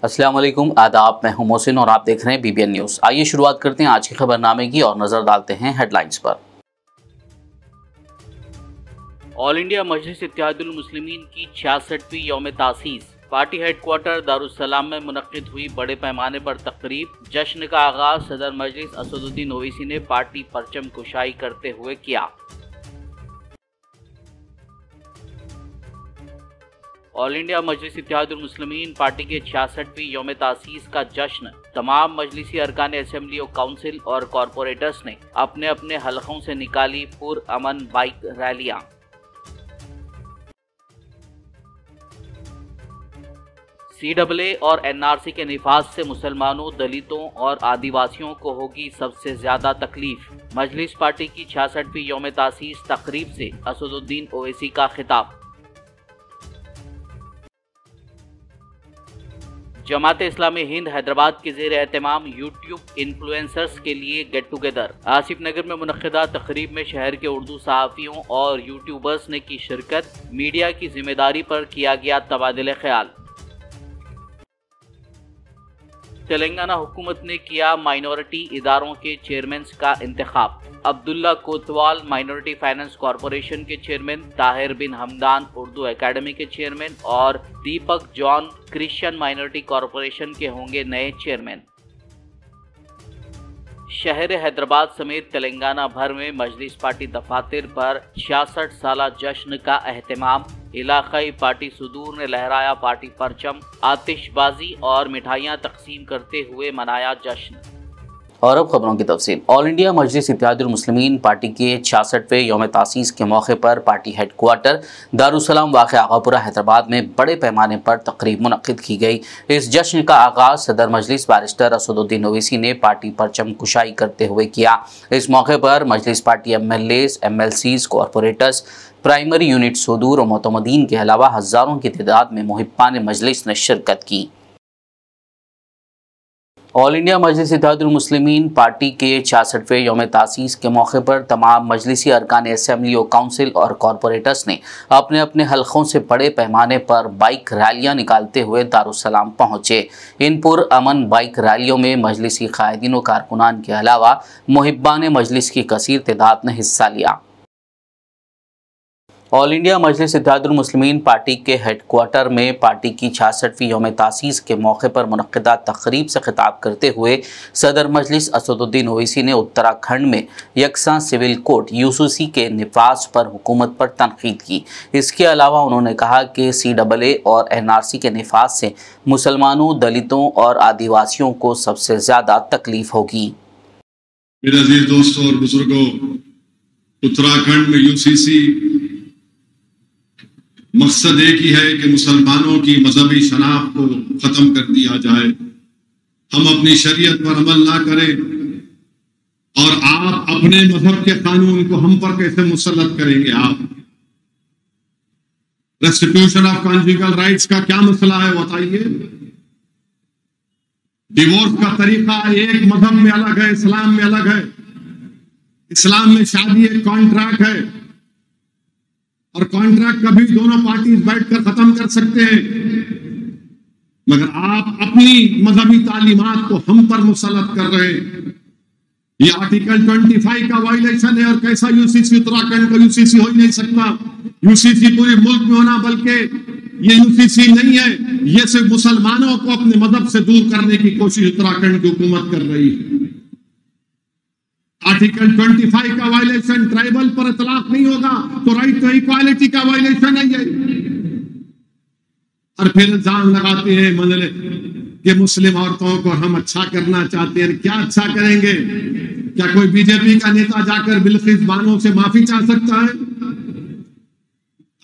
अस्सलाम वालेकुम, आदाब। मैं हूं मोहसिन और आप देख रहे हैं BBN न्यूज़। आइए शुरुआत करते हैं आज के खबरनामे की और नजर डालते हैं हेडलाइंस पर। ऑल इंडिया मजलिस इत्तेहादुल मुस्लिमीन की 66वीं यौम तासीस पार्टी हेडक्वार्टर दारुस्सलाम में मुनक्किद हुई बड़े पैमाने पर तकरीब। जश्न का आगाज सदर मजलिस असदुद्दीन ओवैसी ने पार्टी परचम कुशाई करते हुए किया। ऑल इंडिया मजलिस इत्तेहादुल मुस्लिमीन पार्टी के 66वीं यौम तासीस का जश्न तमाम मजलिसी अरकान असेंबली और काउंसिल और कॉरपोरेटर्स ने अपने अपने हलकों से निकाली पुरअमन बाइक रैलियां। CAA और NRC के निफाज से मुसलमानों, दलितों और आदिवासियों को होगी सबसे ज्यादा तकलीफ। मजलिस पार्टी की 66वीं यौम तासीस तकरीब से असदुद्दीन ओवैसी का खिताब। जमात इस्लामी हिंद हैदराबाद के ज़ेर एहतमाम यूट्यूब इन्फ्लुएंसर्स के लिए गेट टुगेदर। आसिफ नगर में मुनक्किदा तकरीब में शहर के उर्दू सहाफ़ियों और यूट्यूबर्स ने की शिरकत। मीडिया की जिम्मेदारी पर किया गया तबादले ख्याल। तेलंगाना हुकूमत ने किया माइनॉरिटी इदारों के चेयरमैन का इंतखाब। अब्दुल्ला कोतवाल माइनॉरिटी फाइनेंस कॉरपोरेशन के चेयरमैन, ताहिर बिन हमदान उर्दू एकेडमी के चेयरमैन और दीपक जॉन क्रिश्चियन माइनॉरिटी कॉरपोरेशन के होंगे नए चेयरमैन। शहर हैदराबाद समेत तेलंगाना भर में मजलिस पार्टी दफातर पर 66 साला जश्न का एहतमाम। इलाकाई पार्टी सुदूर ने लहराया पार्टी परचम, आतिशबाजी और मिठाइयाँ तकसीम करते हुए मनाया जश्न। और अब खबरों की तफसील। ऑल इंडिया मजलिस इत्तेहादुल मुस्लिमीन पार्टी के 66वें यौम तासीस के मौके पर party headquarter Darussalam वाक़िआ Aghapura Hyderabad में बड़े पैमाने पर तकरीब मुनक्किद की गई। इस जश्न का आगाज़ सदर मजलिस बारिस्टर असदुद्दीन ओवैसी ने पार्टी परचम कुशाई करते हुए किया। इस मौके पर Majlis party MLAs, MLCs, corporators, primary unit सुदूर और मोतमदीन के अलावा हज़ारों की तादाद में मुहिब्बान मजलिस ने शिरकत की। ऑल इंडिया मजलिस इत्तेहादुल मुस्लिमीन पार्टी के 66वें यौम तासीस के मौके पर तमाम मजलिसी अरकान असेंबली और काउंसिल और कॉरपोरेटर्स ने अपने अपने हलकों से बड़े पैमाने पर बाइक रैलियां निकालते हुए दारुस्सलाम पहुंचे। इन पुरअमन बाइक रैलियों में मजलिसी कायदीन और कारकुनान के अलावा मुहिब्बान मजलिस की कसीर तादाद ने हिस्सा लिया। ऑल इंडिया मजलिस इत्तेहादुल मुस्लिमीन पार्टी के हेडक्वार्टर में पार्टी की 66वीं यौम तासीस के मौके पर मुनक्किदा तकरीब से खिताब करते हुए सदर मजलिस असदुद्दीन ओवैसी ने उत्तराखंड में यकसा सिविल कोड UCC के निफाज पर हुकूमत पर तनकीद की। इसके अलावा उन्होंने कहा कि CAA और NRC के निफाज से मुसलमानों, दलितों और आदिवासियों को सबसे ज़्यादा तकलीफ होगी। मेरे अजीज दोस्तों और बुजुर्गों, उत्तराखंड में UCC मकसद एक ही है कि मुसलमानों की मजहबी शनाख्त को खत्म कर दिया जाए। हम अपनी शरीयत पर अमल ना करें और आप अपने मजहब के कानून को हम पर कैसे मुसल्लत करेंगे। आप रेस्टिट्यूशन ऑफ कॉन्जुगल राइट्स का क्या मसला है बताइए। डिवोर्स का तरीका एक मजहब में अलग है, इस्लाम में अलग है। इस्लाम में शादी एक कॉन्ट्रैक्ट है और कॉन्ट्रैक्ट कभी दोनों पार्टीज बैठकर खत्म कर सकते हैं, मगर आप अपनी मजहबी तालीमात को हम पर मुसल्लत कर रहे हैं। ये आर्टिकल 25 का वायलेशन है और कैसा UCC उत्तराखंड का UCC हो ही नहीं सकता। UCC पूरे मुल्क में होना, बल्कि ये UCC नहीं है, ये सिर्फ मुसलमानों को अपने मजहब से दूर करने की कोशिश उत्तराखंड की हुकूमत कर रही है। आर्टिकल 25 का वायलेशन, ट्राइबल पर इतलाक नहीं होगा तो राइट टू इक्वालिटी का वायलेशन है ये। और फिर इल्जाम लगाते हैं मतलब कि मुस्लिम औरतों को हम अच्छा करना चाहते हैं। क्या अच्छा करेंगे? क्या कोई बीजेपी का नेता जाकर बिल्किस बानो से माफी चाह सकता है?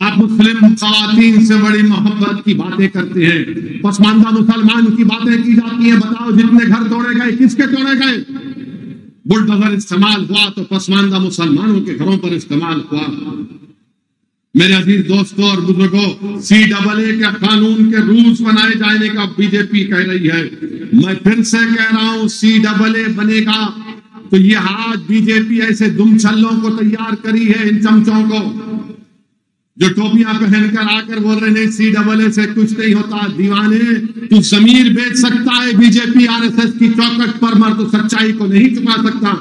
आप मुस्लिम खवातीन से बड़ी मोहब्बत की बातें करते हैं, पसमानदा मुसलमान की बातें की जाती हैं। बताओ जितने घर तोड़े गए किसके तोड़े गए? बुलडोजर इस्तेमाल हुआ तो पसमानदा मुसलमानों के घरों पर इस्तेमाल हुआ। मेरे अजीज दोस्तों और बुजुर्गों, CAA के कानून के रूल्स बनाए जाने का बीजेपी कह रही है। मैं फिर से कह रहा हूं, CAA बनेगा तो ये आज बीजेपी ऐसे दुमछल्लों को तैयार करी है, इन चमचों को जो टोपियां पहनकर आकर बोल रहे नहीं CAA से कुछ नहीं होता, दीवाने तू जमीर बेच सकता है बीजेपी RSS की चौखट पर, मर तो सच्चाई को नहीं छुपा सकता।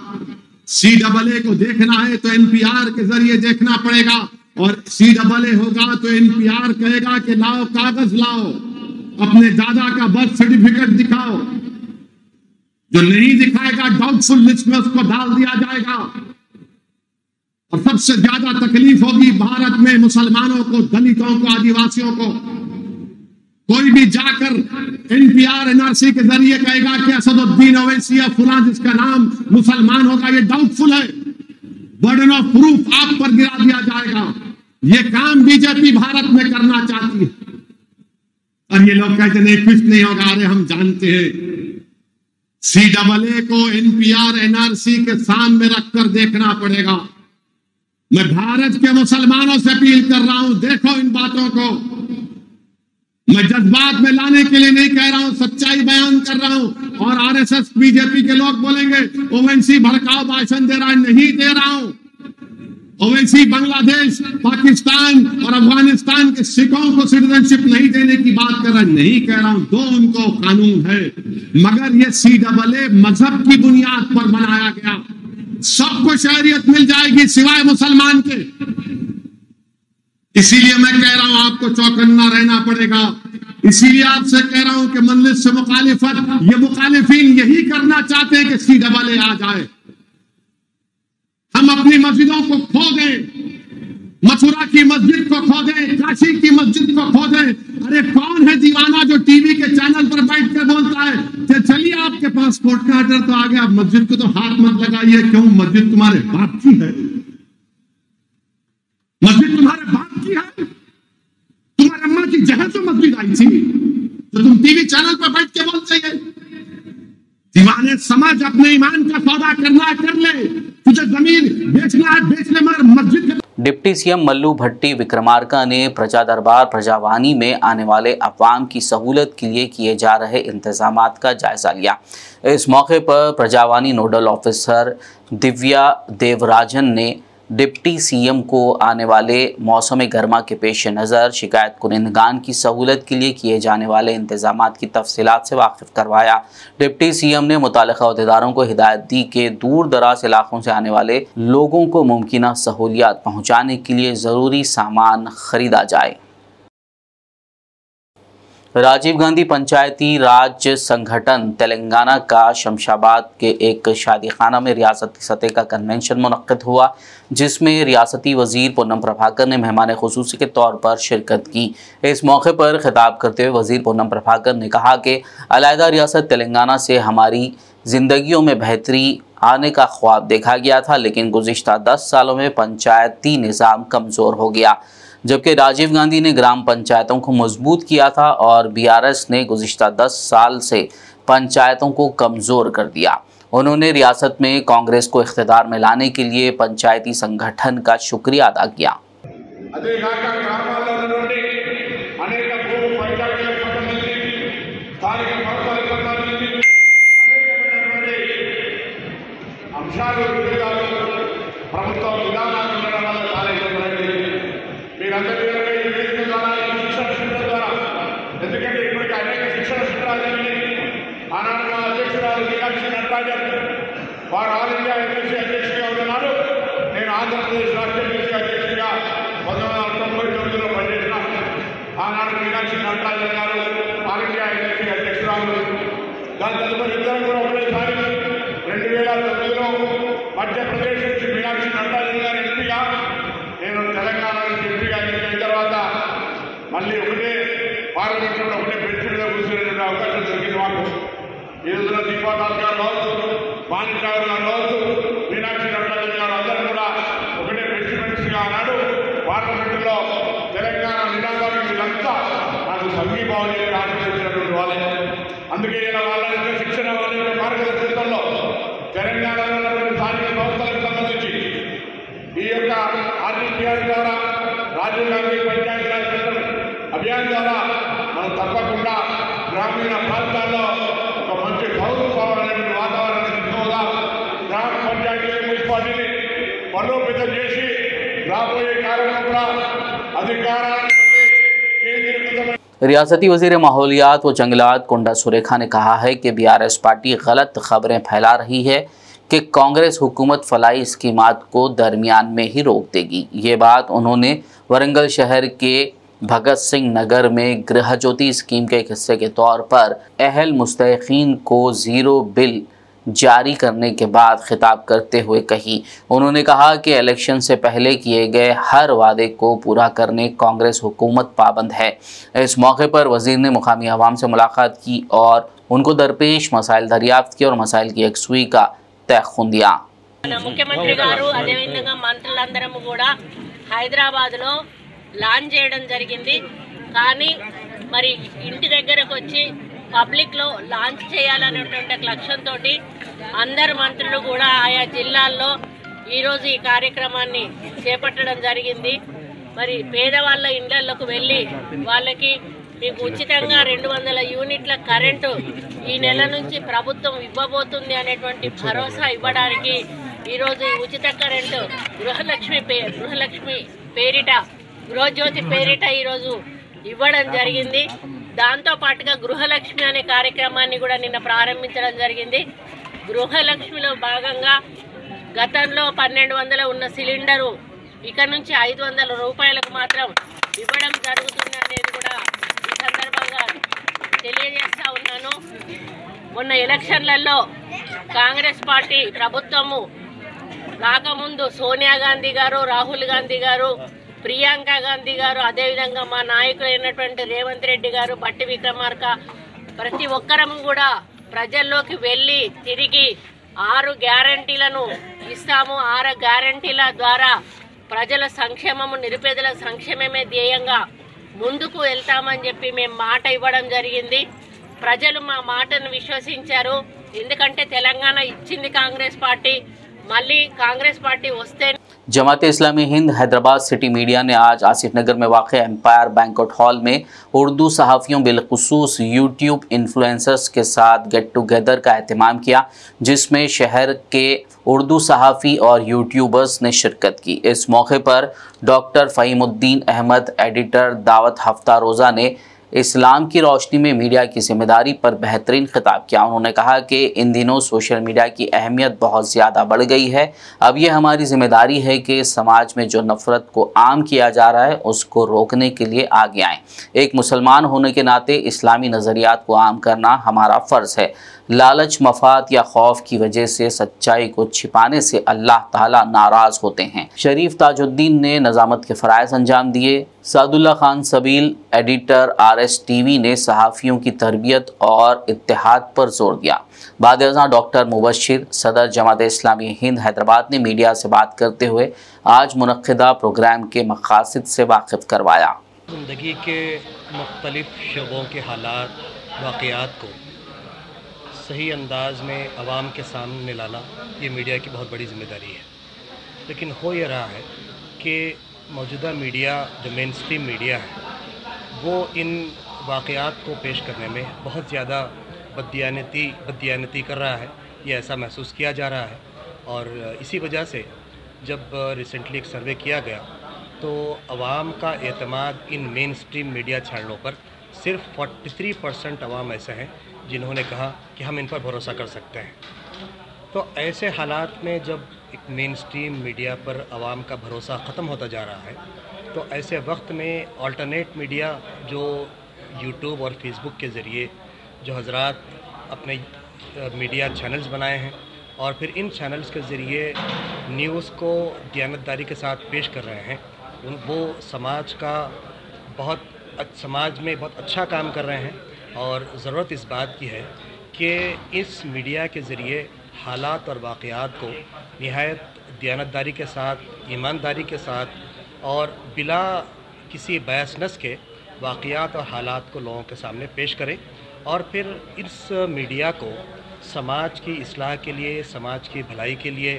CAA को देखना है तो NPR के जरिए देखना पड़ेगा, और CAA होगा तो NPR कहेगा कि लाओ कागज लाओ, अपने दादा का बर्थ सर्टिफिकेट दिखाओ। जो नहीं दिखाएगा डाउटफुल लिस्ट में उसको डाल दिया जाएगा। और सबसे ज्यादा तकलीफ होगी भारत में मुसलमानों को, दलितों को, आदिवासियों को। कोई भी जाकर NPR NRC के जरिए कहेगा कि असदुद्दीन ओवैसी या फुला जिसका नाम मुसलमान होगा, ये डाउटफुल है, बर्डन ऑफ प्रूफ आप पर गिरा दिया जाएगा। ये काम बीजेपी भारत में करना चाहती है, और ये लोग कहते नहीं कुछ नहीं होगा। अरे हम जानते हैं CAA को NPR NRC के सामने रखकर देखना पड़ेगा। मैं भारत के मुसलमानों से अपील कर रहा हूं, देखो इन बातों को। मैं जज्बात में लाने के लिए नहीं कह रहा हूं, सच्चाई बयान कर रहा हूं। और RSS बीजेपी के लोग बोलेंगे ओवैसी भड़काऊ भाषण दे रहा है, नहीं दे रहा हूं। ओवैसी बांग्लादेश, पाकिस्तान और अफगानिस्तान के सिखों को सिटीजनशिप नहीं देने की बात कर रहा है, नहीं कह रहा हूं, दो उनको कानून है, मगर ये CAA मजहब की बुनियाद पर बनाया गया। सबको शहरियत मिल जाएगी सिवाय मुसलमान के। इसीलिए मैं कह रहा हूं आपको चौकन्ना रहना पड़ेगा। इसीलिए आपसे कह रहा हूं कि मजलिस से मुखालिफत, ये मुखालिफिन यही करना चाहते हैं कि CAA आ जाए, हम अपनी मस्जिदों को खो दें, मथुरा की मस्जिद को खो दें, काशी की मस्जिद को खो दें। अरे कौन है दीवाना जो टीवी के चैनल पर बैठ कर बोलता है कि चलिए आपके पासपोर्ट का ऑर्डर तो आ गया, मस्जिद को तो हाथ मत लगाइए। क्यों? मस्जिद तुम्हारे बाप की है, मस्जिद तुम्हारे बाप की है, तुम्हारे अम्मा की जगह तो मस्जिद आई थी, तो तुम टीवी चैनल पर बैठ के बोलते हैं। दीवाने समझ, अपने ईमान का सौदा करना है कर ले, तुझे जमीन बेचना है बेच ले, मगर मस्जिद। डिप्टी सीएम मल्लू भट्टी विक्रमार्का ने प्रजा दरबार प्रजावाणी में आने वाले अवाम की सहूलत के लिए किए जा रहे इंतजामात का जायजा लिया। इस मौके पर प्रजावाणी नोडल ऑफिसर दिव्या देवराजन ने डिप्टी सीएम को आने वाले मौसम गर्मा के पेश नज़र शिकायत कुनिंदगान की सहूलत के लिए किए जाने वाले इंतजामात की तफसीलात से वाकिफ करवाया। डिप्टी सीएम ने मुतालिका अहदेदारों को हिदायत दी कि दूर दराज इलाकों से आने वाले लोगों को मुमकिना सहूलियात पहुँचाने के लिए ज़रूरी सामान खरीदा जाए। राजीव गांधी पंचायती राज संगठन तेलंगाना का शमशाबाद के एक शादी खाना में रियासती सतह का कन्वेंशन मुनक्किद हुआ, जिसमें रियासती वजीर पूनम प्रभाकर ने मेहमान खुसूसी के तौर पर शिरकत की। इस मौके पर खिताब करते हुए वजीर पूनम प्रभाकर ने कहा कि अलहदा रियासत तेलंगाना से हमारी ज़िंदगियों में बेहतरी आने का ख्वाब देखा गया था, लेकिन गुज़िश्ता 10 सालों में पंचायती निज़ाम कमज़ोर हो गया, जबकि राजीव गांधी ने ग्राम पंचायतों को मजबूत किया था और BRS ने गुज़िश्ता 10 साल से पंचायतों को कमज़ोर कर दिया। उन्होंने रियासत में कांग्रेस को इख्तिदार में लाने के लिए पंचायती संगठन का शुक्रिया अदा किया। వారు ఆల్ ఇండియా ఎమ్మెల్సీ అధ్యక్షుడిగా ఉన్నారు. నేను ఆంధ్రప్రదేశ్ రాష్ట్ర ఎమ్మెల్సీ అధ్యక్షుడిగా 1999లో పనిచేసిన ఆనాడు మీనాక్షి నటరాజన్ గారు ఆల్ ఇండియా ఎమ్మెల్సీ అధ్యక్షురాలు. దాని తదుపరి ఇద్దరు కూడా ఒకటేసారి 2009లో మధ్యప్రదేశ్ నుంచి మీనాక్షి నటరాజన్ గారు ఎంపీగా, నేను తెలంగాణ నుంచి ఎంపీగా ఎన్నికైన తర్వాత మళ్ళీ ఒకటే పార్లమెంట్లో ఒకటే బెంచ్ మీద కూర్చునేటువంటి అవకాశం దొరికింది మాకు. ఈ రోజున దీపాదాస్ గారు కావచ్చు, మాణిక్రావు గారు కావచ్చు, మీనాక్షి నటరాజన్ గారు అందరూ కూడా ఒకటే ప్రెసిడెంట్స్గా ఆనాడు పార్లమెంటులో తెలంగాణ నినాదానికి వీళ్ళంతా నాకు సంఘీభావం చెప్పి ఆశీర్వదించినటువంటి వాళ్ళే. అందుకే ఇలా వాళ్ళ యొక్క శిక్షణ, వాళ్ళ యొక్క మార్గదర్శకత్వంలో తెలంగాణలో ఉన్నటువంటి స్థానిక సంస్థలకు సంబంధించి ఈ యొక్క RTPR ద్వారా, రాజీవ్ గాంధీ పంచాయతీ రాజ్ అభియాన్ ద్వారా మనం తప్పకుండా గ్రామీణ ప్రాంతాల్లో ఒక మంచి ప్రభుత్వాలనేటువంటి వాతావరణాన్ని తీసుకోగా గ్రామ పంచాయతీ మున్సిపాలిటీని బలోపేతం చేసి రాబోయే కాలంలో కూడా అది रियासती वज़ीर माहौलियात व जंगलात कुंडा सुरेखा ने कहा है कि BRS पार्टी गलत खबरें फैला रही है कि कांग्रेस हुकूमत फलाई स्कीमात को दरमियान में ही रोक देगी। ये बात उन्होंने वरंगल शहर के भगत सिंह नगर में गृह ज्योति स्कीम के एक हिस्से के तौर पर अहल मुस्तहिकीन को ज़ीरो बिल जारी करने के बाद खिताब करते हुए कही। उन्होंने कहा कि इलेक्शन से पहले किए गए हर वादे को पूरा करने कांग्रेस हुकूमत पाबंद है। इस मौके पर वज़ीर ने मुकामी अवाम से मुलाकात की और उनको दरपेश मसाइल दरियाफ्त किए और मसाइल की यकसुई का तयख़ुन दिया। मुख्यमंत्री गारू अदेविधंगा मंत्रुలందరము కూడా హైదరాబాద్ లో లాంచ్ చేయడం జరిగింది। కానీ మరి ఇంటి దగ్గరకు వచ్చి పబ్లిక్ లో లాంచ్ చేయాలనేటువంటి లక్ష్యంతో అందరు మంత్రులు కూడా ఆయా జిల్లాల్లో ఈ రోజు ఈ కార్యక్రమాన్ని చేపట్టడం జరిగింది। మరి పేదవాళ్ళ ఇళ్లకు వెళ్ళి వాళ్ళకి మీకు ఉచితంగా 200 యూనిట్ల కరెంటు ఈ నెల నుంచి ప్రభుత్వం ఇవ్వబోతుంది అనేటువంటి భరోసా ఇవ్వడానికి ఈ రోజు ఉచిత కరెంటు గృహలక్ష్మి పేరిట గృహజ్యోతి పేరిట ఈ రోజు ఇవ్వడం జరిగింది। దాంతో పాటుగా గృహలక్ష్మి అనే కార్యక్రమాన్ని కూడా నిన్న ప్రారంభించడం జరిగింది। గృహలక్ష్మిలో భాగంగా గతంలో 1200 ఉన్న సిలిండరు ఇక నుంచి 500 రూపాయలకు మాత్రం ఇవ్వడం జరుగుతుంది అనేది కూడా ఈ సందర్భంగా తెలియజేస్తా ఉన్నాను। మొన్న ఎలక్షన్లలో కాంగ్రెస్ పార్టీ ప్రభుత్వము రాకముందు సోనియా గాంధీ గారు, రాహుల్ గాంధీ గారు, ప్రియాంక గాంధీ గారు, అదేవిధంగా మా నాయకులైనటువంటి రేవంత్ రెడ్డి గారు, బట్టి విక్రమార్క ప్రతి ఒక్కరం కూడా ప్రజల్లోకి వెళ్ళి తిరిగి 6 గ్యారంటీలను ఇస్తాము। 6 గ్యారంటీల ద్వారా ప్రజల సంక్షేమము, నిరుపేదల సంక్షేమమే ధ్యేయంగా ముందుకు వెళ్తామని చెప్పి మేము మాట ఇవ్వడం జరిగింది। ప్రజలు మా మాటను విశ్వసించారు। ఎందుకంటే తెలంగాణ ఇచ్చింది కాంగ్రెస్ పార్టీ, మళ్ళీ కాంగ్రెస్ పార్టీ వస్తే। जमात इस्लामी हिंद हैदराबाद सिटी मीडिया ने आज आसिफ नगर में वाक़ एम्पायर बैंक्वेट हॉल में उर्दू सहाफ़ियों बिलखुसूस यूट्यूब इन्फ्लुएंसर्स के साथ गेट टुगेदर का एहतमाम किया, जिसमें शहर के उर्दू सहाफ़ी और यूट्यूबर्स ने शिरकत की। इस मौके पर डॉक्टर फ़हीमुद्दीन अहमद, एडिटर दावत हफ्ता रोज़ा ने इस्लाम की रोशनी में मीडिया की जिम्मेदारी पर बेहतरीन खिताब किया। उन्होंने कहा कि इन दिनों सोशल मीडिया की अहमियत बहुत ज़्यादा बढ़ गई है। अब ये हमारी जिम्मेदारी है कि समाज में जो नफ़रत को आम किया जा रहा है उसको रोकने के लिए आगे आएँ। एक मुसलमान होने के नाते इस्लामी नज़रियात को आम करना हमारा फ़र्ज़ है। लालच, मफाद या खौफ की वजह से सच्चाई को छिपाने से अल्लाह ताला नाराज़ होते हैं। शरीफ ताजुद्दीन ने नज़ामत के फ़राइज़ अंजाम दिए। सादुल्ला खान सबील, एडिटर RSTV ने सहाफ़ियों की तरबियत और इत्तेहाद पर जोर दिया। बाद-ए-अज़ां डॉक्टर मुबश्शिर, सदर जमात इस्लामी हिंद हैदराबाद ने मीडिया से बात करते हुए आज मुनक़्क़िदा प्रोग्राम के मक़ासिद से वाकिफ़ करवाया। ज़िंदगी के मुख्तलिफ़ शोबों के हालात, वाक़यात को सही अंदाज में आवाम के सामने लाना ये मीडिया की बहुत बड़ी ज़िम्मेदारी है। लेकिन हो ये रहा है कि मौजूदा मीडिया, जो मेन स्ट्रीम मीडिया है, वो इन वाक़यात को पेश करने में बहुत ज़्यादा बददियानती कर रहा है। ये ऐसा महसूस किया जा रहा है। और इसी वजह से जब रिसेंटली एक सर्वे किया गया तो आवाम का एतमाद इन मेन स्ट्रीम मीडिया चैनलों पर सिर्फ 43% आवाम ऐसे हैं जिन्होंने कहा कि हम इन पर भरोसा कर सकते हैं। तो ऐसे हालात में जब एक मेन स्ट्रीम मीडिया पर आवाम का भरोसा ख़त्म होता जा रहा है, तो ऐसे वक्त में अल्टरनेट मीडिया जो यूट्यूब और फेसबुक के ज़रिए जो हज़रात अपने मीडिया चैनल्स बनाए हैं और फिर इन चैनल्स के ज़रिए न्यूज़ को दियानतदारी के साथ पेश कर रहे हैं, वो समाज में बहुत अच्छा काम कर रहे हैं। और ज़रूरत इस बात की है कि इस मीडिया के ज़रिए हालात और वाक़यात को निहायत दियानतदारी के साथ, ईमानदारी के साथ और बिला किसी बयासनस के वाक़यात और हालात को लोगों के सामने पेश करें और फिर इस मीडिया को समाज की इस्लाह के लिए, समाज की भलाई के लिए,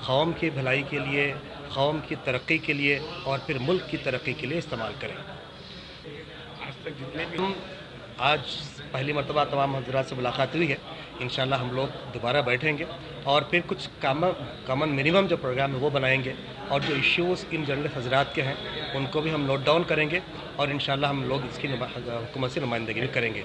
कौम की भलाई के लिए, कौम की तरक्की के लिए और फिर मुल्क की तरक्की के लिए इस्तेमाल करें। आज तक जितने भी आज पहली मरतबा तमाम हज़रात से मुलाकात हुई है। इंशाल्लाह हम लोग दोबारा बैठेंगे और फिर कुछ कॉमन मिनिमम जो प्रोग्राम है वो बनाएंगे और जो इश्यूज़ इन जर्नलिस्ट हज़रात के हैं उनको भी हम नोट डाउन करेंगे और इंशाल्लाह हम लोग इसकी हुकूमत से नुमाइंदगी भी करेंगे।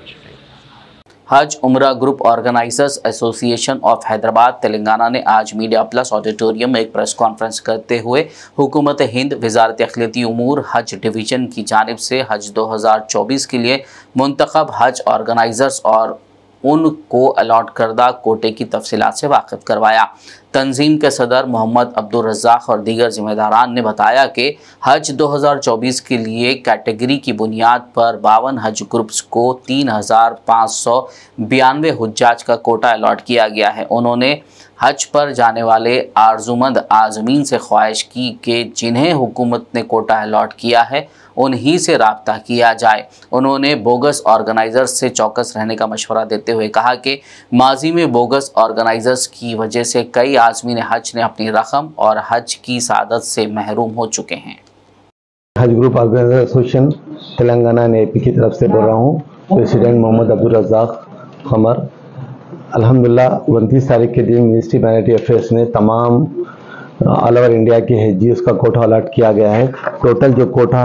हज उम्रा group organisers association of Hyderabad Telangana ने आज मीडिया प्लस ऑडिटोरियम में एक प्रेस कॉन्फ्रेंस करते हुए हुकूमत हिंद वजारत अखिलती उमूर हज डिवीज़न की जानिब से हज 2024 के लिए मुंतखब हज ऑर्गेनाइजर्स और उनको अलॉट करदा कोटे की तफसीलात से वाकिफ करवाया। तंजीम के सदर मोहम्मद अब्दुल रज़्ज़ाक और दीगर जिम्मेदारान ने बताया कि हज 2024 के लिए कैटेगरी की बुनियाद पर 52 हज ग्रुप्स को 3,592 हुज्जाज का कोटा अलॉट किया गया है। उन्होंने हज पर जाने वाले आरजुमंद आज़मीन से ख्वाहिश की कि जिन्हें हुकूमत ने कोटा अलॉट किया है उन्हीं से राब्ता किया जाए। उन्होंने बोगस ऑर्गेनाइजर्स से चौकस रहने का मशवरा देते हुए कहा कि माजी में बोगस ऑर्गेनाइजर्स की वजह से कई आज़मीन हज ने अपनी रकम और हज की सादत से महरूम हो चुके हैं। हज group organiser association Telangana AP की तरफ से बोल रहा हूँ। प्रेसिडेंट मोहम्मद अब्दुल रज़्ज़ाक खमर। अल्हम्दुलिल्लाह 29 तारीख के दिन मिनिस्ट्री माइनॉरिटी अफेयर्स ने तमाम ऑल ओवर इंडिया के हजीज का कोटा अलॉट किया गया है। टोटल जो कोटा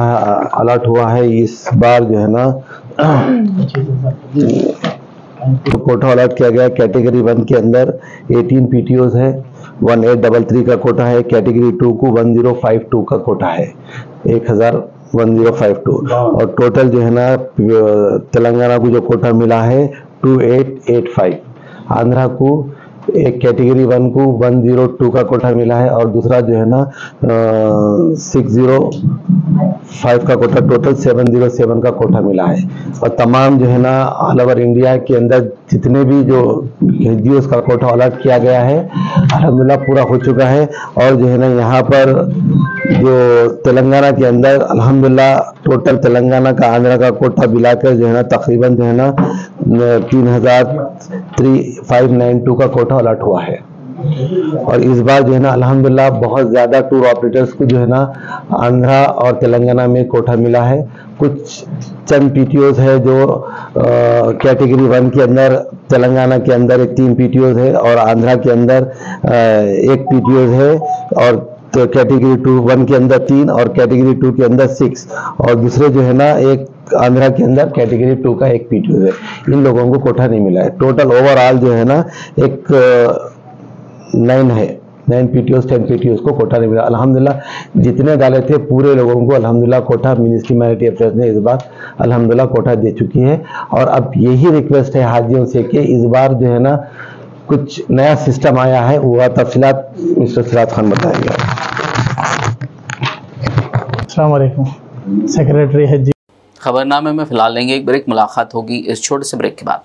अलॉट हुआ है इस बार जो है ना कोटा अलॉट किया गया है। कैटेगरी 1 के अंदर 18 पीटीओज है, 1833 का कोटा है। कैटेगरी 2 को 1052 का कोटा है, 1052 और टोटल जो है ना तेलंगाना को जो कोटा मिला है 2885। आंध्रा को एक कैटेगरी 1 को 102 का कोटा मिला है और दूसरा जो है ना 605 का कोटा, टोटल 707 का कोटा मिला है। और तमाम जो है ना ऑल ओवर इंडिया के अंदर जितने भी जो एनजीओस का कोटा अलॉट किया गया है अल्हम्दुलिल्लाह पूरा हो चुका है। और जो है ना यहाँ पर जो तेलंगाना के अंदर अल्हम्दुलिल्लाह टोटल तेलंगाना का आंध्रा का कोटा मिलाकर जो है ना तकरीबन जो है ना 3,592 का कोटा अलॉट हुआ है। और इस बार जो है ना अल्हम्दुलिल्लाह बहुत ज़्यादा टूर ऑपरेटर्स को जो है ना आंध्रा और तेलंगाना में कोटा मिला है। कुछ चंद पीटीओज है जो कैटेगरी 1 के अंदर तेलंगाना के अंदर एक 3 पीटीओज है और आंध्रा के अंदर एक पीटीओज है और तो कैटेगरी 1 के अंदर 3 और कैटेगरी 2 के अंदर 6 और दूसरे जो है ना एक आंध्रा के अंदर कैटेगरी 2 का एक पीटीओ है। इन लोगों को कोटा नहीं मिला है। टोटल ओवरऑल जो है ना एक 9 पीटीओस 10 पीटीओस को कोटा नहीं मिला। अल्हम्दुलिल्लाह जितने डाले थे पूरे लोगों को अल्हम्दुलिल्लाह कोटा मिनिस्ट्री माइनॉरिटी अफेयर्स ने इस बार अल्हम्दुलिल्लाह कोटा दे चुकी है। और अब यही रिक्वेस्ट है हाजियों से कि इस बार जो है ना कुछ नया सिस्टम आया है, वह तफसीलात मिस्टर सिराज खान बताएंगे। अस्सलाम वालेकुम। सेक्रेटरी हज। खबरनामे में फिलहाल लेंगे एक ब्रेक, मुलाकात होगी इस छोटे से ब्रेक के बाद।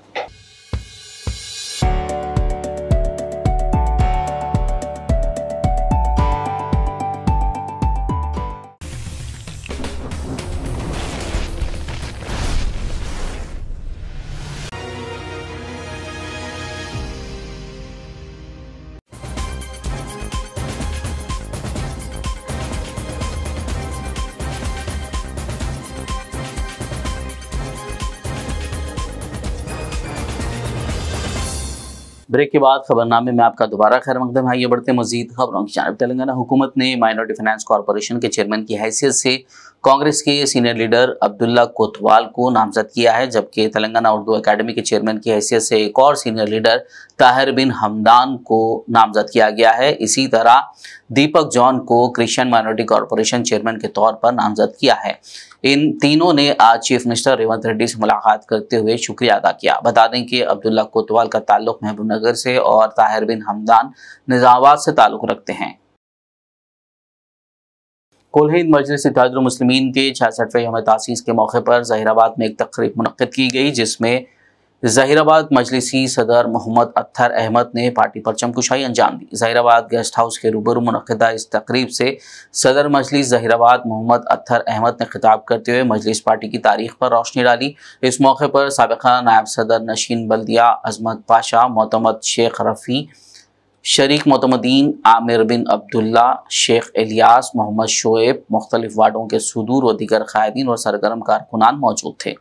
ब्रेक के बाद खबरनामे में आपका दोबारा खैर मकदम है। ये बढ़ते मजीद खबरों की जानिब। तेलंगाना हुकूमत ने माइनॉरिटी फाइनेंस कॉरपोरेशन के चेयरमैन की हैसियत से कांग्रेस के सीनियर लीडर अब्दुल्ला कोतवाल को नामजद किया है, जबकि तेलंगाना उर्दू अकेडमी के चेयरमैन की हैसियत से एक और सीनियर लीडर ताहिर बिन हमदान को नामजद किया गया है। इसी तरह दीपक जॉन को क्रिश्चियन माइनॉरिटी कॉरपोरेशन चेयरमैन के तौर पर नामजद किया है। इन तीनों ने आज चीफ मिनिस्टर रेवंत रेड्डी से मुलाकात करते हुए शुक्रिया अदा किया। बता दें कि अब्दुल्ला कोतवाल का ताल्लुक महबूबनगर से और ताहिर बिन हमदान निजामाबाद से ताल्लुक रखते हैं। कुल हिंद मजलिस इत्तेहादुल मुस्लिमीन के 66वें यौम तासीस के मौके पर ज़हीराबाद में एक तकरीब मुनक्किद की गई, जिसमें ज़हीराबाद मजलिसी सदर मोहम्मद अत्तर अहमद ने पार्टी परचम कुशाई अंजाम दी। ज़हीराबाद गेस्ट हाउस के रूबरू मुनक्किदा इस तकरीब से सदर मजलिस ज़हीराबाद मोहम्मद अत्तर अहमद ने खिताब करते हुए मजलिस पार्टी की तारीख पर रोशनी डाली। इस मौके पर साबिक़ा नायब सदर नशीन बल्दिया अजमत पाशा, मोतमद शेख रफ़ी, शरीक मोतमदीन आमिर बिन अब्दुल्ला, शेख इलियास, मोहम्मद शोएब, मुख्तलिफ वार्डों के सुदूर व दीगर क़ायदीन और सरगर्म कारकुनान मौजूद थे।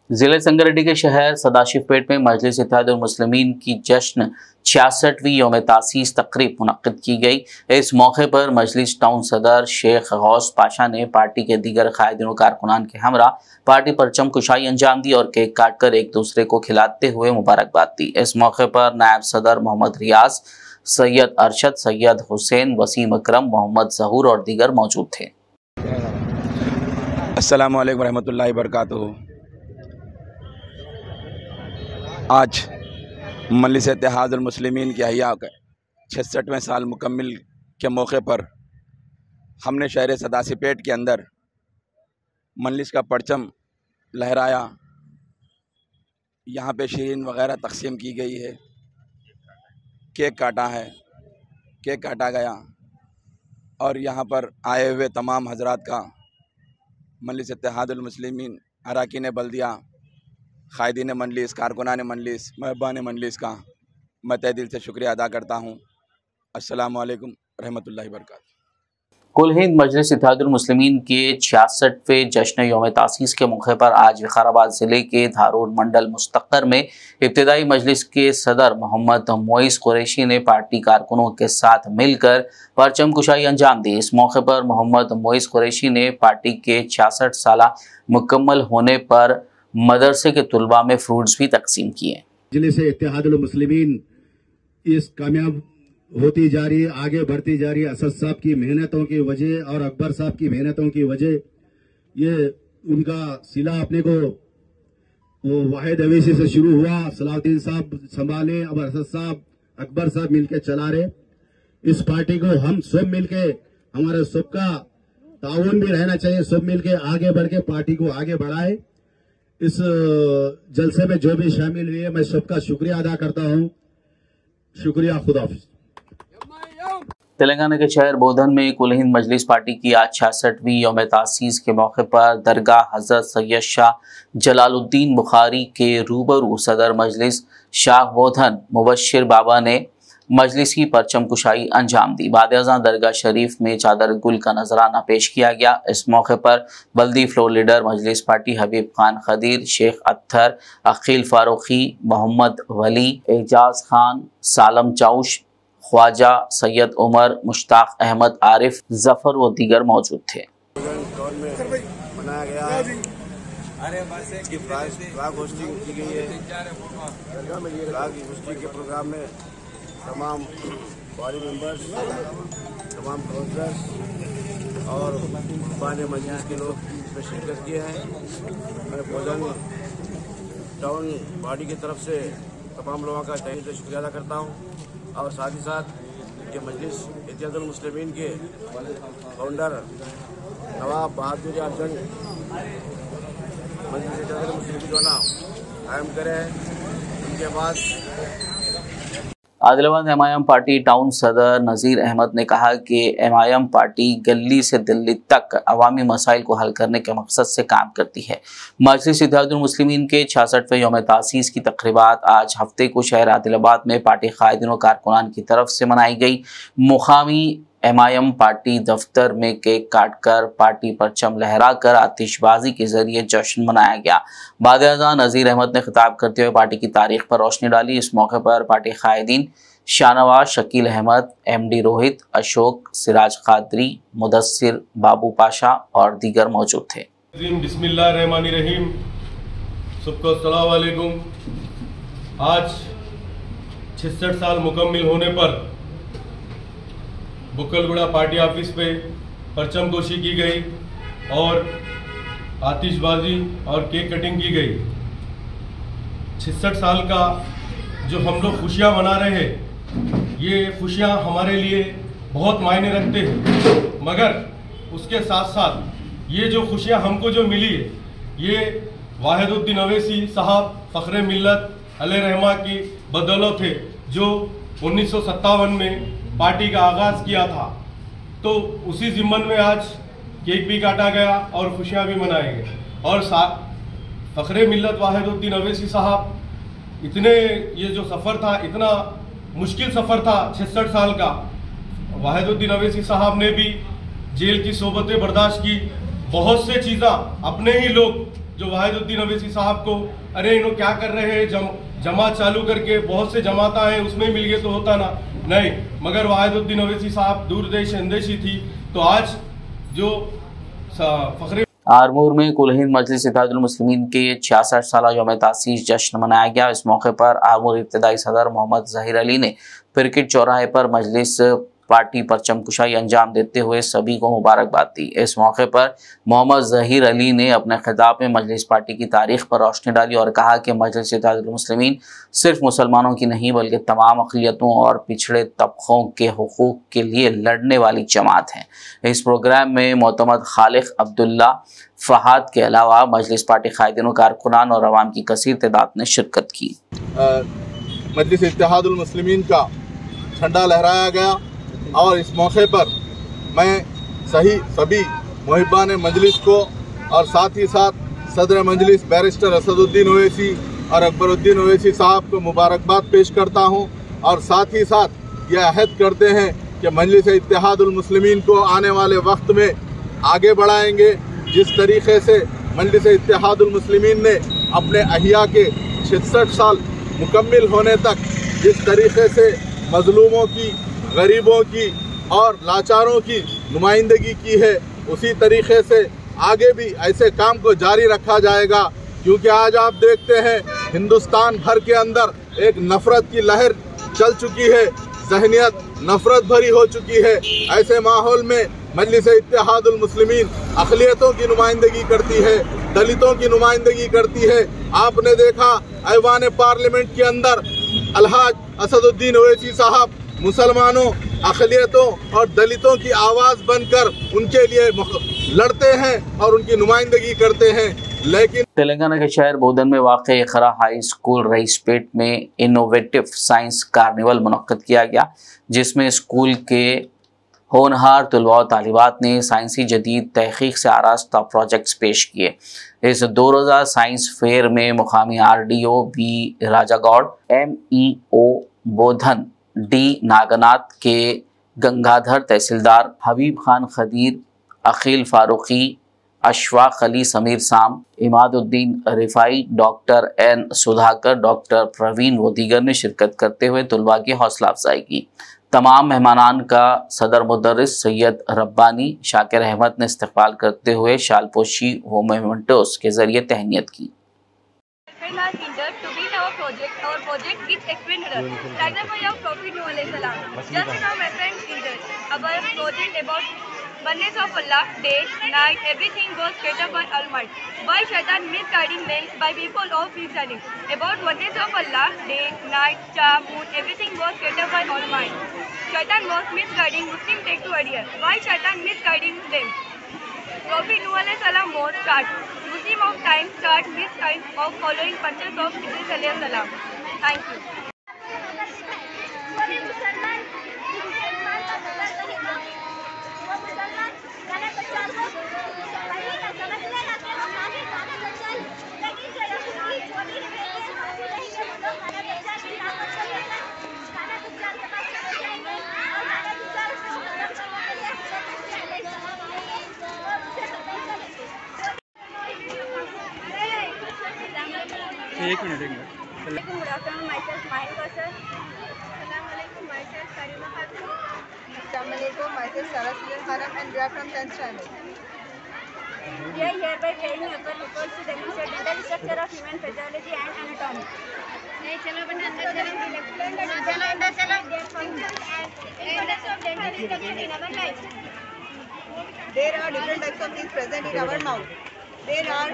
जिले संगारेड्डी के शहर सदाशिवपेट में मजलिस इत्तेहादुल मुस्लिमीन की जश्न 66वीं यौम तासीस तकरीब मुनक्किद की गई। इस मौके पर मजलिस टाउन सदर शेख गौस पाशा ने पार्टी के दीगर कायदीन कारकुनान के हमरा पार्टी परचम कुशाई अंजाम दी और केक काटकर एक दूसरे को खिलाते हुए मुबारकबाद दी। इस मौके पर नायब सदर मोहम्मद रियाज, सैयद अरशद, सैयद हुसैन, वसीम अकरम, मोहम्मद जहूर और दीगर मौजूद थे। अस्सलामु अलैकुम रहमतुल्लाहि बरकातुहू। आज मजलिस इत्तेहादुल मुस्लिमीन की अहिया का 66वें साल मुकम्मिल के मौके पर हमने शहर सदाशिवपेट के अंदर मजलिस का परचम लहराया। यहाँ पे शीरीन वगैरह तकसीम की गई है, केक काटा है, केक काटा गया और यहाँ पर आए हुए तमाम हजरात का मजलिस इत्तेहादुल मुस्लिमीन, अराकीन बल्दिया, कायदीन मजलिस, कारकुनान मजलिस, महबान मजलिस का मैं तहे दिल से शुक्रिया अदा करता हूँ। अस्सलामु अलैकुम रहमतुल्लाहि बरकातुहू। कुल हिंद मजलिस इत्तेहादुल मुस्लिमीन के 66वें जश्न यौम तासीस के मौके पर आज विकाराबाद जिले के धारूर मंडल मुस्तकर में इब्तिदाई मजलिस के सदर मोहम्मद मोइस कुरैशी ने पार्टी कारकुनों के साथ मिलकर परचम कुशाई अंजाम दी। इस मौके पर मोहम्मद मोइस कुरैशी ने पार्टी के 66 साल मुकम्मल होने पर मदरसे के तुलबा में फ्रूट्स भी तकसीम किए। मजलिस इत्तेहादुल मुस्लिमीन इस कामयाब होती जा रही है, आगे बढ़ती जा रही है। असद साहब की मेहनतों की वजह और अकबर साहब की मेहनतों की वजह, ये उनका सिला अपने को वो वाहिद अवैसी से शुरू हुआ, सलाउद्दीन साहब संभाले, अब असद साहब, अकबर साहब मिलके चला रहे। इस पार्टी को हम सब मिलके, हमारे सबका ताउन भी रहना चाहिए, सब मिलके आगे बढ़ के पार्टी को आगे बढ़ाए। इस जलसे में जो भी शामिल हुए मैं सबका शुक्रिया अदा करता हूँ। शुक्रिया, खुदा हाफिज। तेलंगाना के शहर बोधन में कुल हिंद मजलिस पार्टी की आज 66वीं यौम तासीस के मौके पर दरगाह हजरत सैयद शाह जलालुद्दीन बुखारी के रूबरू सदर मजलिस शाह बोधन मुबश्शिर बाबा ने मजलिस की परचम कुशाई अंजाम दी। बाद-ए-अज़ां दरगाह शरीफ में चादर गुल का नजराना पेश किया गया। इस मौके पर बल्दी फ्लोर लीडर मजलिस पार्टी हबीब खान खदीर, शेख अत्थर, अकील फारूकी, मोहम्मद वली, एजाज खान, सालम चाउश, ख्वाजा सैयद उमर, मुश्ताक अहमद आरिफ, जफर व दीगर मौजूद थे। बनाया गया की गोष्ठी की गई है। गोष्ठी के प्रोग्राम में तमाम बॉडी मेंबर्स, तमाम काउंसलर्स और बाने मजलिस के लोग इसमें शिरकत किए हैं। मैं बोधन टाउन बॉडी की तरफ से तमाम लोगों का तहे दिल से शुक्रिया अदा करता हूँ और साथ ही साथ ये मजलिस इत्तेहादुल मुस्लिमीन के फाउंडर नवाब बहादुर जंग मजलिस इत्तेहादुल मुस्लिमीन जो ना कायम करे, उनके बाद आदिलाबाद एमआईएम पार्टी टाउन सदर नज़ीर अहमद ने कहा कि एमआईएम पार्टी गली से दिल्ली तक अवामी मसाइल को हल करने के मकसद से काम करती है। मजलिस इत्तेहादुल मुस्लिमीन के 66वें यौम तासीस की तकरीबात आज हफ्ते को शहर आदिलाबाद में पार्टी कायदीन और कारकुनान की तरफ से मनाई गई। मुकामी एमआईएम पार्टी दफ्तर में केक काटकर पार्टी परचम लहराकर आतिशबाजी के जरिए जश्न मनाया गया। बाद-ए-अज़ां नज़ीर अहमद ने खिताब करते हुए पार्टी की तारीख पर रोशनी डाली। इस मौके पर पार्टी कायदीन शाहनवाज, शकील अहमद, एमडी रोहित, अशोक, सिराज कादरी, मुदस्सिर, बाबू पाशा और दीगर मौजूद थे। बिस्मिल्लाहिर्रहमानिर्रहीम। सबको अस्सलाम वालेकुम। आज 66 साल मुकम्मिल होने पर बुक्कलगुड़ा पार्टी ऑफिस पे परचम गोशी की गई और आतिशबाजी और केक कटिंग की गई। 66 साल का जो हम लोग खुशियाँ मना रहे हैं, ये खुशियाँ हमारे लिए बहुत मायने रखते हैं, मगर उसके साथ साथ ये जो खुशियाँ हमको जो मिली है, ये वाहिदुद्दीन अवैसी साहब फ़ख्रे मिल्लत अलैहिर्रहमा की बदौलत है, जो 1957 में पार्टी का आगाज़ किया था। तो उसी ज़िम्मन में आज केक भी काटा गया और खुशियाँ भी मनाई गई। और फ़ख्रे मिल्लत वाहिदुद्दीन अवैसी साहब, इतने ये जो सफ़र था, इतना मुश्किल सफ़र था 66 साल का। वाहिदुद्दीन अवैसी साहब ने भी जेल की सोबतें बर्दाश्त की, बहुत से चीज़ें अपने ही लोग जो वाहिदुद्दीन अवैसी साहब को अरे इन्हों क्या कर रहे हैं, जमात चालू करके बहुत से जमाता हैं उसमें मिल गए तो होता ना, नहीं, मगर वाहिदुद्दीन अवैसी साहब दूरदेश अंदेशी थी। तो आज जो फखरे आरमूर में कुल हिंद मजलिस इत्तेहादुल मुस्लिमीन के 66 साला यौम तासीस जश्न मनाया गया। इस मौके पर आरमूर इब्तदाई सदर मोहम्मद जहीर अली ने क्रिकेट चौराहे पर मजलिस पार्टी परचम कुशाई अंजाम देते हुए सभी को मुबारकबाद दी। इस मौके पर मोहम्मद जहीर अली ने अपने खिताब में मजलिस पार्टी की तारीख पर रोशनी डाली और कहा कि मजलिस इत्तेहादुल मुस्लिमीन सिर्फ मुसलमानों की नहीं बल्कि तमाम अक़लियतों और पिछड़े तबकों के हुकूक के लिए लड़ने वाली जमात है। इस प्रोग्राम में मोतमद खालिक अब्दुल्ला फहाद के अलावा मजलिस पार्टी कायदीन, कारकुनान और अवाम की कसीर तादाद ने शिरकत की। मजलिस इत्तेहादुल मुस्लिमीन का झंडा लहराया गया और इस मौके पर मैं सभी मुहिब्बान मजलिस को और साथ ही साथ सदर मजलिस बैरिस्टर असदुद्दीन ओवैसी और अकबरुद्दीन ओवैसी साहब को मुबारकबाद पेश करता हूं और साथ ही साथ यह अहद करते हैं कि मजलिस इत्तेहादुल मुस्लिमीन को आने वाले वक्त में आगे बढ़ाएंगे। जिस तरीके से मजलिस इत्तेहादुल मुस्लिमीन ने अपने अहिया के 66 साल मुकम्मिल होने तक जिस तरीके से मजलूमों की, गरीबों की और लाचारों की नुमाइंदगी की है, उसी तरीके से आगे भी ऐसे काम को जारी रखा जाएगा। क्योंकि आज आप देखते हैं हिंदुस्तान भर के अंदर एक नफरत की लहर चल चुकी है, ज़हनियत नफरत भरी हो चुकी है। ऐसे माहौल में मजलिस इत्तेहादुल मुस्लिमीन अक़लियतों की नुमाइंदगी करती है, दलितों की नुमाइंदगी करती है। आपने देखा ऐवान पार्लियामेंट के अंदर अलहाज असदुद्दीन ओवैसी साहब मुसलमानों, अक़लियतों और दलितों की आवाज़ बनकर उनके लिए लड़ते हैं और उनकी नुमाइंदगी करते हैं। लेकिन तेलंगाना के शहर बोधन में वाक़ इक़रा हाई स्कूल रईसपेट में इनोवेटिव साइंस कार्निवल मुनक्कद किया गया, जिसमें स्कूल के होनहार तलबा और तालिबात ने साइंसी जदीद तहक़ीक़ से आरास्ता प्रोजेक्ट्स पेश किए। इस 2 रोज़ा साइंस फेयर में मुकामी RDO बी राजागौड़, MEO बोधन डी नागनाथ के गंगाधर, तहसीलदार हबीब खान खदीर, अखिल Farooqui, Ashfaq Ali, Sameer Sam, Imaduddin Rifai, doctor N Sudhakar, doctor Praveen व दीगर ने शिरकत करते हुए तलबा की हौसला अफजाई की। तमाम मेहमानान का सदर मुदर्रिस सैयद रब्बानी शाकिर अहमद ने इस्तकबाल करते हुए शालपोशी व मेमेंटोस के जरिए तहनीत की। Our project is explained here. Example of Prophet Nuh alayhi salam. Just now my friends injured. Our project about oneness of Allah, day, night, everything was created by Almighty. Why Shaitan misguiding them by people of misguiding? About oneness of Allah, day, night, star, moon, everything was created by Almighty. Shaitan was misguiding Muslim take to adhere. Why Shaitan misguiding them? Prophet Nuh alayhi salam was start. Muslim of time start misguide of following purchase of Idris alayhi salam. Thank you. एक minute Good afternoon, myself Mahir Kausar. Assalamualaikum, myself Karima Khatun. Assalamualaikum, myself Sarah Sujan Khanam and we are from 10th standard. We are hereby playing upper reports to demonstrate the structure of human physiology and anatomy. चलो बंदा अंदर चलो अंदर चलो importance of dental structure in our life. There are different types of teeth present in our mouth. There are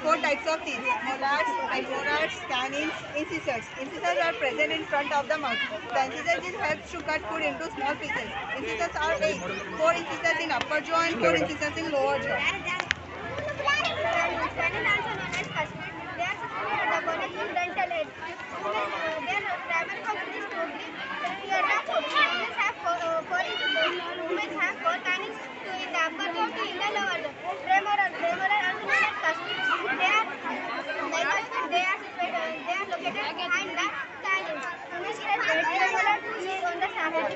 4 types of teeth: molars, premolars, canines, incisors. Incisors are present in front of the mouth. The incisors helps to cut food into small pieces. Incisors are 8. 4 incisors in upper jaw and 4 incisors in lower jaw. Canines also known as cusps. They are situated at the connecting dental edge. Their primary function is to attach humans have 4 incisors. Humans have 4 canines in the upper jaw to in the lower jaw. Premolar also known as cusps. They are located behind the canines. Premolar is on the started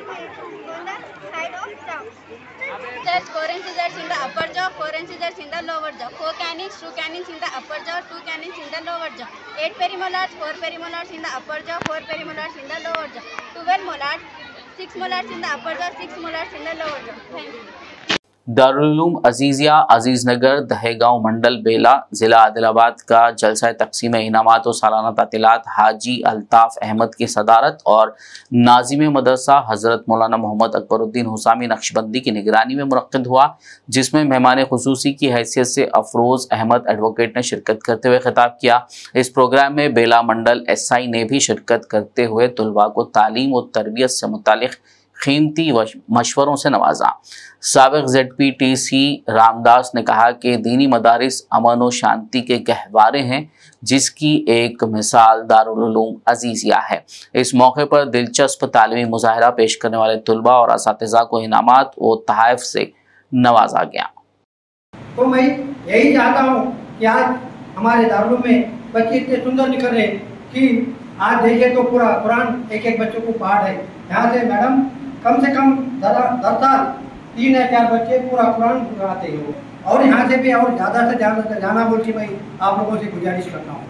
on the side of jaw. There's 4 incisors in the upper jaw, 4 incisors in the lower jaw, 4 canines, 2 canines in the upper jaw, 2 canines in the lower jaw, 8 perimolars, 4 perimolars in the upper jaw, 4 perimolars in the lower jaw, 12 molars, 6 molars in the upper jaw, 6 molars in the lower jaw. Thank you. Darul Uloom Azizia Aziznagar Dahegaon mandal Bela ज़िला आदिलाबाद का जलसा तक़सीम इनामात और सालाना तातीलात हाजी अल्ताफ़ अहमद की सदारत और नाज़िम मदरसा हज़रत मौलाना मोहम्मद अकबरुद्दीन हुसामी नक्शबंदी की निगरानी में मुनक़्क़िद हुआ, जिसमें मेहमान खुसूसी की हैसियत से अफरोज़ अहमद एडवोकेट ने शिरकत करते हुए खिताब किया। इस प्रोग्राम में बेला मंडल SI ने भी शिरकत करते हुए तलबा को तालीम और तरबियत से मुतालिक कीमती मशवरों से नवाजा। साबिक ZPTC रामदास ने कहा कि दीनी मदारिस अमन और शांति के गहवारे हैं, जिसकी एक मिसाल दारुल उलूम अजीज़िया है। इस मौके पर दिलचस्प तालीमी मुजाहिरा पेश करने वाले तलबा और असातिज़ा को इनामात और तोहफ़ से नवाजा गया। तो मैं यही चाहता हूँ कि आज हमारे दारुल में बच्चे इतने सुंदर निकल रहे कि आज देखिए तो पूरा कुरान एक बच्चों को पाठ है। यहाँ से मैडम कम से कम दर साल 3 या 4 बच्चे पूरा कुरान पढ़ाते हैं और यहाँ से भी और ज़्यादा से ज़्यादा जाना बोल के मैं आप लोगों से गुजारिश करता हूँ।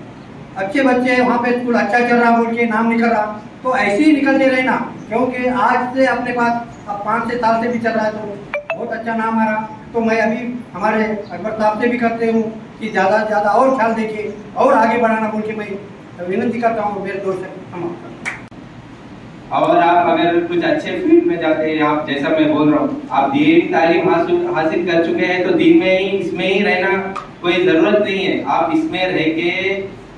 अच्छे बच्चे वहाँ पे स्कूल अच्छा चल रहा बोल के नाम निकल रहा, तो ऐसे ही निकलते रहना, क्योंकि आज से अपने पास अब 5-6 साल से भी चल रहा है तो बहुत अच्छा नाम आ रहा। तो मैं अभी हमारे अकबर साहब से भी करते हूँ कि ज़्यादा से ज़्यादा और ख्याल देके और आगे बढ़ाना बोल के मैं विनती करता हूँ मेरे दोस्त से। और आप अगर कुछ अच्छे फील्ड में जाते हैं, आप जैसा मैं बोल रहा हूँ, आप दीनी तालीम हासिल कर चुके हैं तो दीन में ही इसमें ही रहना कोई ज़रूरत नहीं है। आप इसमें रह के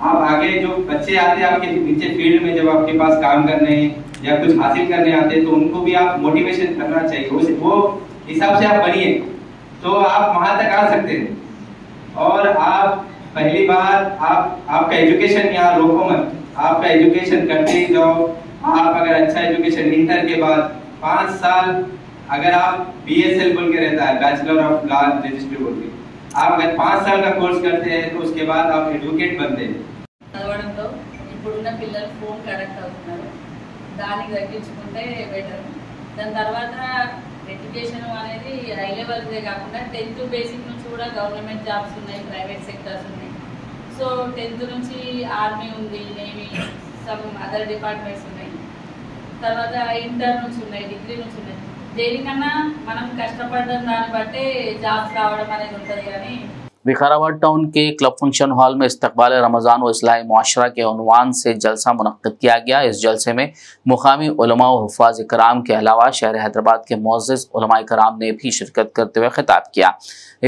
आप आगे जो बच्चे आते हैं आपके नीचे फील्ड में, जब आपके पास काम करने या कुछ हासिल करने आते हैं तो उनको भी आप मोटिवेशन करना चाहिए। वो हिसाब से आप बनिए तो आप वहाँ तक आ सकते हैं। और आप पहली बार आपका एजुकेशन यहाँ रोको मत, आपका एजुकेशन करते ही जाओ। आप अगर अच्छा एजुकेशन इंटर के बाद 5 साल अगर आप BSL बोल के रहता है, बैचलर ऑफ लॉ रजिस्ट्री बोल के, आप अगर 5 साल का कोर्स करते हैं तो उसके बाद आप एडवोकेट बनते हैं। చదవడంతో ఇప్పుడున్న పిల్లలు ఫోన్ కనెక్ట్ అవుతున్నారు, దానికి తగ్గించుకుంటే బెటర్. దాని తర్వాత ఎడ్యుకేషన్ అనేది హై లెవెల్దే కాకుండా 10th బేసిక్ నుంచి కూడా గవర్నమెంట్ జాబ్స్ ఉన్నాయి, ప్రైవేట్ సెక్టర్స్ ఉన్నాయి. సో 10th నుంచి ఆర్మీ ఉంది, నేవీ, సమ్ అదర్ డిపార్ట్మెంట్స్ ఉన్నాయి, తర్వాత ఇంటర్ నుంచి ఉన్నాయి, డిగ్రీ నుంచి ఉన్నాయి. దేనికన్నా మనం కష్టపడడం దాన్ని బట్టే జాబ్స్ రావడం అనేది ఉంటుంది. కానీ विकाराबाद टाउन के क्लब फंक्शन हॉल में इस्तकबाल रमज़ान व इस्लाही मुआशरा के उन्वान से जलसा मुनक्किद किया गया। इस जलसे में मुकामी उलमा व हुफ़ाज़ कराम के अलावा शहर हैदराबाद के मुअज़्ज़िज़ उलमा कराम ने भी शिरकत करते हुए खिताब किया।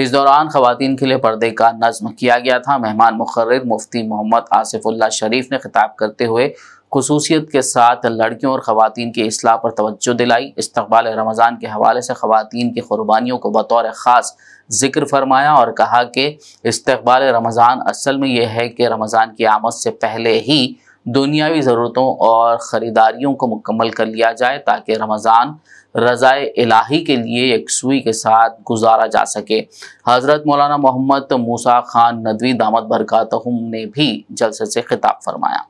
इस दौरान ख़वातीन के लिए पर्दे का नज़्म किया गया था। मेहमान मुक़र्रिर मुफ्ती मोहम्मद आसिफुल्लाह शरीफ ने खिताब करते हुए खुसूसियत के साथ लड़कियों और ख़वातीन की इस्लाह पर तवज्जो दिलाई। इस्तकबाल रमज़ान के हवाले से ख़वातीन की क़ुरबानियों को बतौर ख़ास जिक्र फरमाया और कहा कि इस्तकबाल रमज़ान असल में यह है कि रमज़ान की आमद से पहले ही दुनियावी ज़रूरतों और ख़रीदारियों को मुकम्मल कर लिया जाए, ताकि रमज़ान रज़ाए इलाही के लिए यकसुई के साथ गुजारा जा सके। हज़रत मौलाना मोहम्मद मूसा खान नदवी दामत बरकातहुम ने भी जलसे से खिताब फरमाया।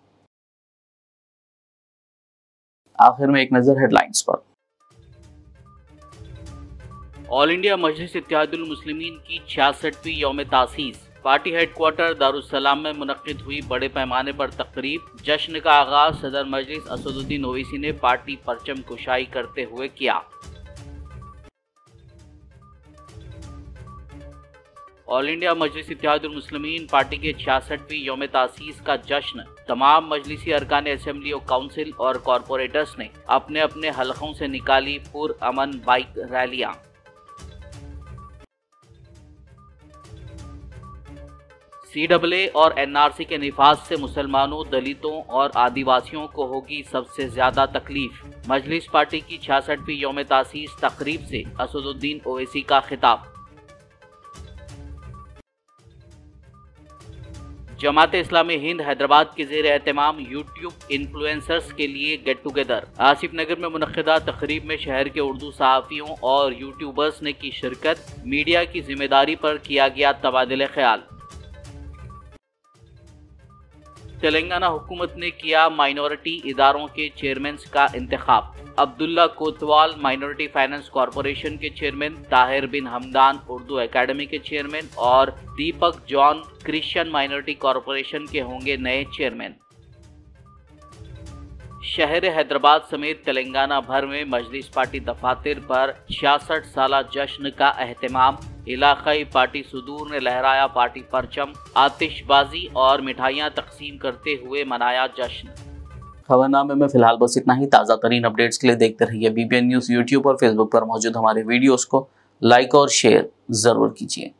आखिर में एक नज़र हेडलाइंस पर। ऑल इंडिया मजलिस इत्तेहादुल मुस्लिमीन की 66वीं यौम तासीस पार्टी हेडक्वार्टर दारुस्सलाम में मुनक्किद हुई बड़े पैमाने पर तकरीब। जश्न का आगाज सदर मजलिस असदुद्दीन ओवैसी ने पार्टी परचम कुशाई करते हुए किया। ऑल इंडिया मजलिस इत्तेहादुल मुस्लिमीन पार्टी के 66वीं यौम तासीस का जश्न तमाम मजलिसी अरकान असेंबली और काउंसिल और कॉरपोरेटर्स ने अपने अपने हलकों से निकाली पुरअमन बाइक रैलियां। CAA और NRC के निफाज से मुसलमानों, दलितों और आदिवासियों को होगी सबसे ज्यादा तकलीफ। मजलिस पार्टी की 66वीं यौम तासीस तकरीब से असदुद्दीन ओवैसी का खिताब। जमात इस्लामी हिंद हैदराबाद के ज़ेर एहतमाम यूट्यूब इन्फ्लुएंसर्स के लिए गेट टुगेदर। आसिफ नगर में मुनक्किदा तकरीब में शहर के उर्दू सहाफ़ियों और यूट्यूबर्स ने की शिरकत। मीडिया की जिम्मेदारी पर किया गया तबादले ख्याल। तेलंगाना हुकूमत ने किया माइनॉरिटी इदारों के चेयरमैन का इंतखाब। अब्दुल्ला कोतवाल माइनॉरिटी फाइनेंस कॉरपोरेशन के चेयरमैन, ताहिर बिन हमदान उर्दू एकेडमी के चेयरमैन और दीपक जॉन क्रिश्चियन माइनॉरिटी कॉरपोरेशन के होंगे नए चेयरमैन। शहर हैदराबाद समेत तेलंगाना भर में मजलिस पार्टी दफातर पर 66 साला जश्न का एहतमाम। इलाकाई पार्टी सुदूर ने लहराया पार्टी परचम, आतिशबाजी और मिठाइयां तकसीम करते हुए मनाया जश्न। खबरनामे में फिलहाल बस इतना ही। ताज़ा तरीन अपडेट्स के लिए देखते रहिए BBN न्यूज़। यूट्यूब और फेसबुक पर मौजूद हमारे वीडियोस को लाइक और शेयर ज़रूर कीजिए।